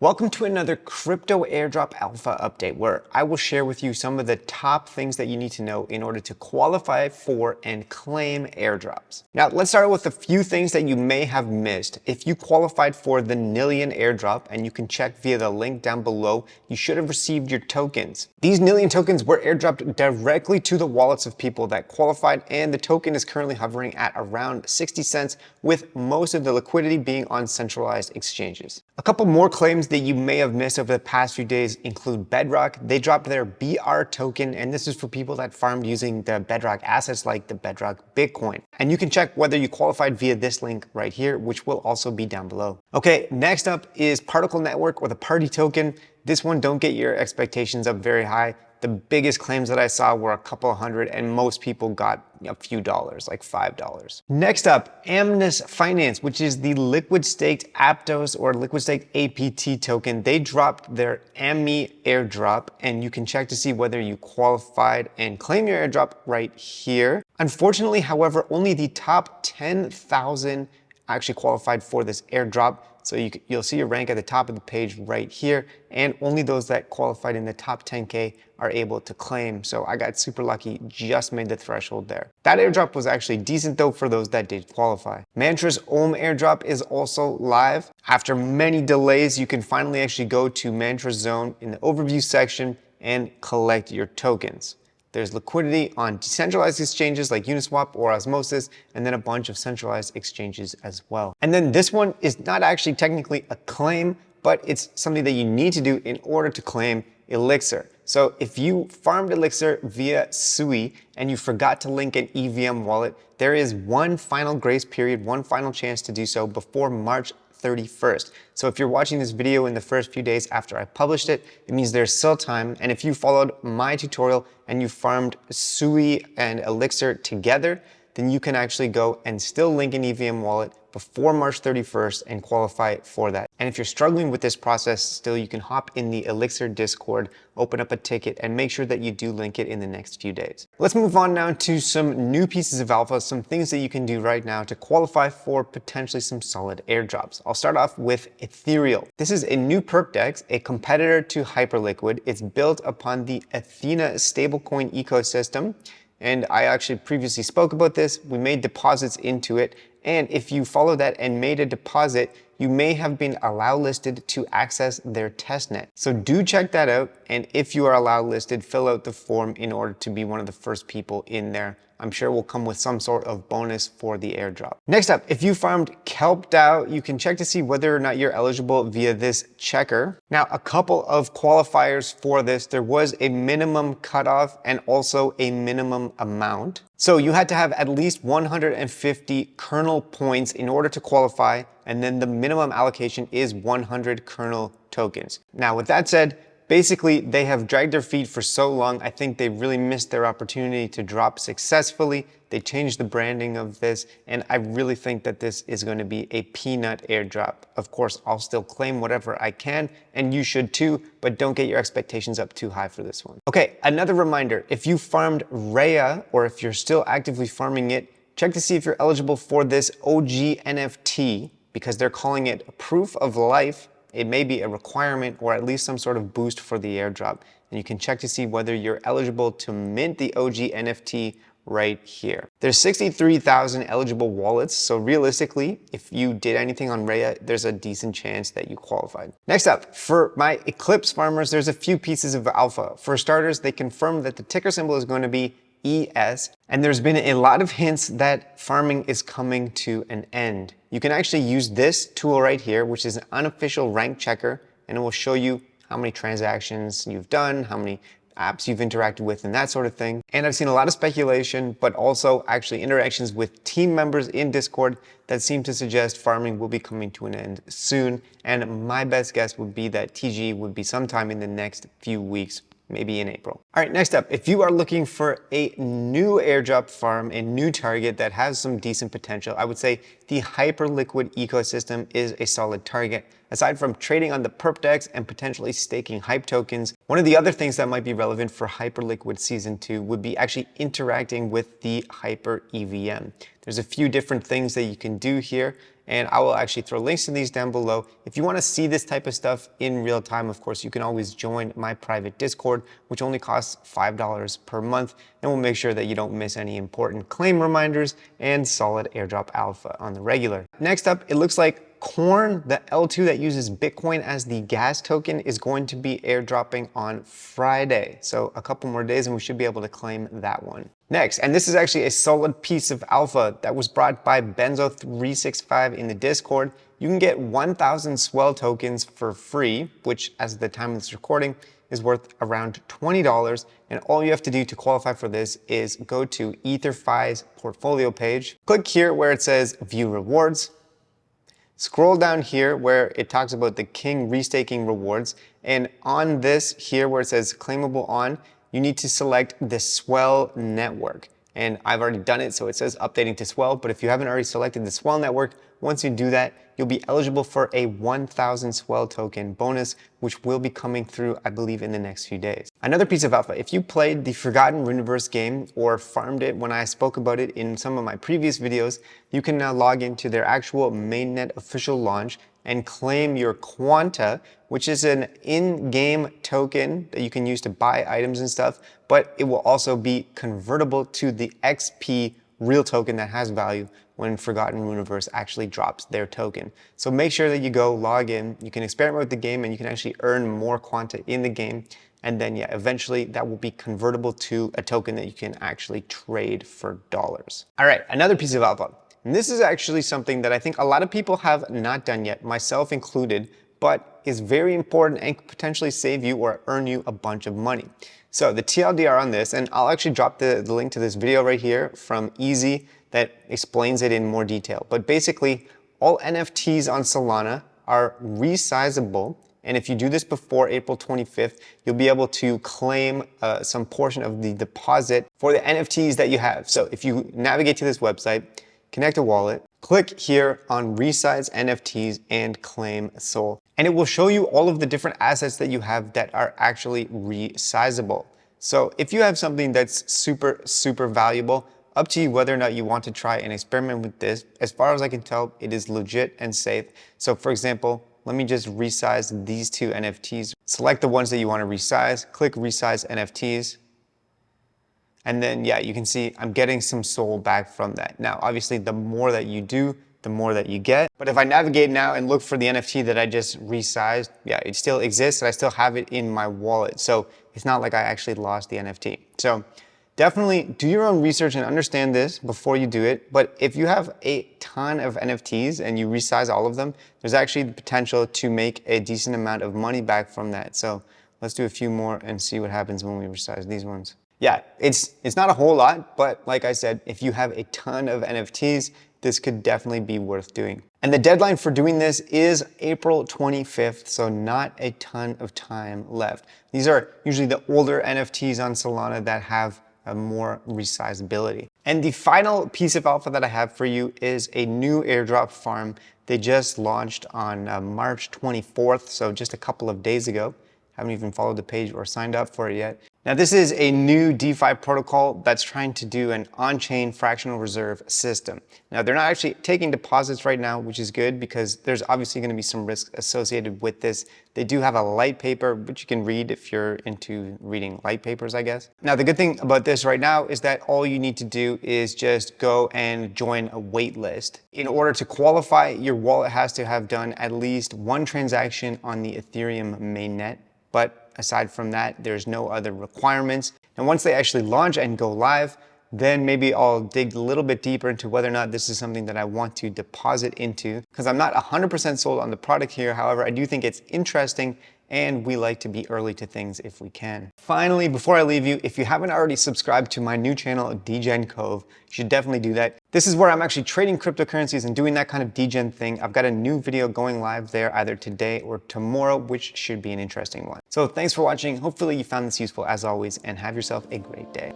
Welcome to another Crypto Airdrop Alpha update where I will share with you some of the top things that you need to know in order to qualify for and claim airdrops. Now, let's start with a few things that you may have missed. If you qualified for the Nillion airdrop, and you can check via the link down below, you should have received your tokens. These Nillion tokens were airdropped directly to the wallets of people that qualified, and the token is currently hovering at around 60 cents, with most of the liquidity being on centralized exchanges. A couple more claims that you may have missed over the past few days include Bedrock. They dropped their BR token, and this is for people that farmed using the Bedrock assets like the Bedrock Bitcoin. And you can check whether you qualified via this link right here, which will also be down below. Okay, next up is Particle Network, or the Party token. This one, don't get your expectations up very high. The biggest claims that I saw were a couple hundred, and most people got a few dollars, like $5. Next up, Amnes Finance, which is the liquid staked Aptos or liquid staked APT token. They dropped their AMI airdrop, and you can check to see whether you qualified and claim your airdrop right here. Unfortunately, however, only the top 10,000 actually qualified for this airdrop. So you'll see your rank at the top of the page right here, and only those that qualified in the top 10K are able to claim. So I got super lucky, just made the threshold there. That airdrop was actually decent though for those that did qualify. Mantra's Ohm airdrop is also live. After many delays, you can finally actually go to Mantra Zone in the overview section and collect your tokens. There's liquidity on decentralized exchanges like Uniswap or Osmosis, and then a bunch of centralized exchanges as well. And then this one is not actually technically a claim, but it's something that you need to do in order to claim Elixir. So if you farmed Elixir via Sui and you forgot to link an EVM wallet, there is one final grace period, one final chance to do so before March 31st. So if you're watching this video in the first few days after I published it, it means there's still time. And if you followed my tutorial and you farmed Sui and Elixir together, then you can actually go and still link an EVM wallet before March 31st and qualify for that. And if you're struggling with this process still, you can hop in the Elixir Discord, open up a ticket, and make sure that you do link it in the next few days. Let's move on now to some new pieces of alpha, some things that you can do right now to qualify for potentially some solid airdrops. I'll start off with Ethereal. This is a new perp dex, a competitor to Hyperliquid. It's built upon the Athena stablecoin ecosystem. And I actually previously spoke about this. We made deposits into it. And if you follow that and made a deposit, you may have been allow listed to access their testnet. So do check that out. And if you are allow listed, fill out the form in order to be one of the first people in there. I'm sure will come with some sort of bonus for the airdrop. Next up, if you farmed Kelp DAO, you can check to see whether or not you're eligible via this checker. Now, a couple of qualifiers for this. There was a minimum cutoff and also a minimum amount. So you had to have at least 150 kernel points in order to qualify, and then the minimum allocation is 100 kernel tokens. Now, with that said, basically, they have dragged their feet for so long. I think they really missed their opportunity to drop successfully. They changed the branding of this, and I really think that this is going to be a peanut airdrop. Of course, I'll still claim whatever I can, and you should too, but don't get your expectations up too high for this one. Okay, another reminder, if you farmed Rhea, or if you're still actively farming it, check to see if you're eligible for this OG NFT, because they're calling it proof of life. It may be a requirement or at least some sort of boost for the airdrop. And you can check to see whether you're eligible to mint the OG NFT right here. There's 63,000 eligible wallets. So realistically, if you did anything on Rhea, there's a decent chance that you qualified. Next up, for my Eclipse farmers, there's a few pieces of alpha. For starters, they confirmed that the ticker symbol is going to be ES, and there's been a lot of hints that farming is coming to an end. You can actually use this tool right here, which is an unofficial rank checker, and it will show you how many transactions you've done, how many apps you've interacted with, and that sort of thing. And I've seen a lot of speculation, but also actually interactions with team members in Discord that seem to suggest farming will be coming to an end soon. And my best guess would be that TG would be sometime in the next few weeks, maybe in April. All right, next up, if you are looking for a new airdrop farm, a new target that has some decent potential, I would say the Hyperliquid ecosystem is a solid target. Aside from trading on the perp dex and potentially staking hype tokens, one of the other things that might be relevant for Hyperliquid Season 2 would be actually interacting with the Hyper EVM. There's a few different things that you can do here, and I will actually throw links to these down below. If you want to see this type of stuff in real time, of course, you can always join my private Discord, which only costs $5 per month, and we'll make sure that you don't miss any important claim reminders and solid airdrop alpha on the regular. Next up, it looks like Corn, the L2 that uses Bitcoin as the gas token, is going to be airdropping on Friday. So a couple more days and we should be able to claim that one. Next, and this is actually a solid piece of alpha that was brought by Benzo365 in the Discord. You can get 1,000 Swell tokens for free, which as of the time of this recording is worth around $20. And all you have to do to qualify for this is go to EtherFi's portfolio page, click here where it says View Rewards, scroll down here where it talks about the King restaking rewards, and on this here where it says claimable on, you need to select the Swell network. And I've already done it, so it says updating to Swell, but if you haven't already selected the Swell network, once you do that, you'll be eligible for a 1,000 Swell token bonus, which will be coming through, I believe, in the next few days. Another piece of alpha, if you played the Forgotten Universe game or farmed it when I spoke about it in some of my previous videos, you can now log into their actual mainnet official launch and claim your Quanta, which is an in-game token that you can use to buy items and stuff, but it will also be convertible to the XP real token that has value when Forgotten Universe actually drops their token. So make sure that you go log in, you can experiment with the game and you can actually earn more Quanta in the game. And then yeah, eventually that will be convertible to a token that you can actually trade for dollars. All right, another piece of alpha. And this is actually something that I think a lot of people have not done yet, myself included, but is very important and could potentially save you or earn you a bunch of money. So the TLDR on this, and I'll actually drop the link to this video right here from Easy that explains it in more detail. But basically, all NFTs on Solana are resizable. And if you do this before April 25th, you'll be able to claim some portion of the deposit for the NFTs that you have. So if you navigate to this website, connect a wallet, click here on Resize NFTs and claim SOL. And it will show you all of the different assets that you have that are actually resizable. So if you have something that's super, super valuable, up to you whether or not you want to try and experiment with this. As far as I can tell, it is legit and safe. So for example, let me just resize these two NFTs. Select the ones that you want to resize, click Resize NFTs. And then, yeah, you can see I'm getting some SOL back from that. Now, obviously, the more that you do, the more that you get. But if I navigate now and look for the NFT that I just resized, yeah, it still exists and I still have it in my wallet. So it's not like I actually lost the NFT. So definitely do your own research and understand this before you do it. But if you have a ton of NFTs and you resize all of them, there's actually the potential to make a decent amount of money back from that. So let's do a few more and see what happens when we resize these ones. Yeah, it's not a whole lot, but like I said, if you have a ton of NFTs, this could definitely be worth doing. And the deadline for doing this is April 25th, so not a ton of time left. These are usually the older NFTs on Solana that have a more resizability. And the final piece of alpha that I have for you is a new airdrop farm. They just launched on March 24th, so just a couple of days ago. Haven't even followed the page or signed up for it yet. Now this is a new DeFi protocol that's trying to do an on-chain fractional reserve system. Now they're not actually taking deposits right now, which is good because there's obviously going to be some risk associated with this. They do have a light paper, which you can read if you're into reading light papers, I guess. Now the good thing about this right now is that all you need to do is just go and join a wait list. In order to qualify, your wallet has to have done at least one transaction on the Ethereum mainnet. But aside from that, there's no other requirements. And once they actually launch and go live, then maybe I'll dig a little bit deeper into whether or not this is something that I want to deposit into, because I'm not 100% sold on the product here. However, I do think it's interesting and we like to be early to things if we can. Finally, before I leave you, if you haven't already subscribed to my new channel, DGen Cove, you should definitely do that. This is where I'm actually trading cryptocurrencies and doing that kind of DGen thing. I've got a new video going live there either today or tomorrow, which should be an interesting one. So thanks for watching. Hopefully you found this useful as always, and have yourself a great day.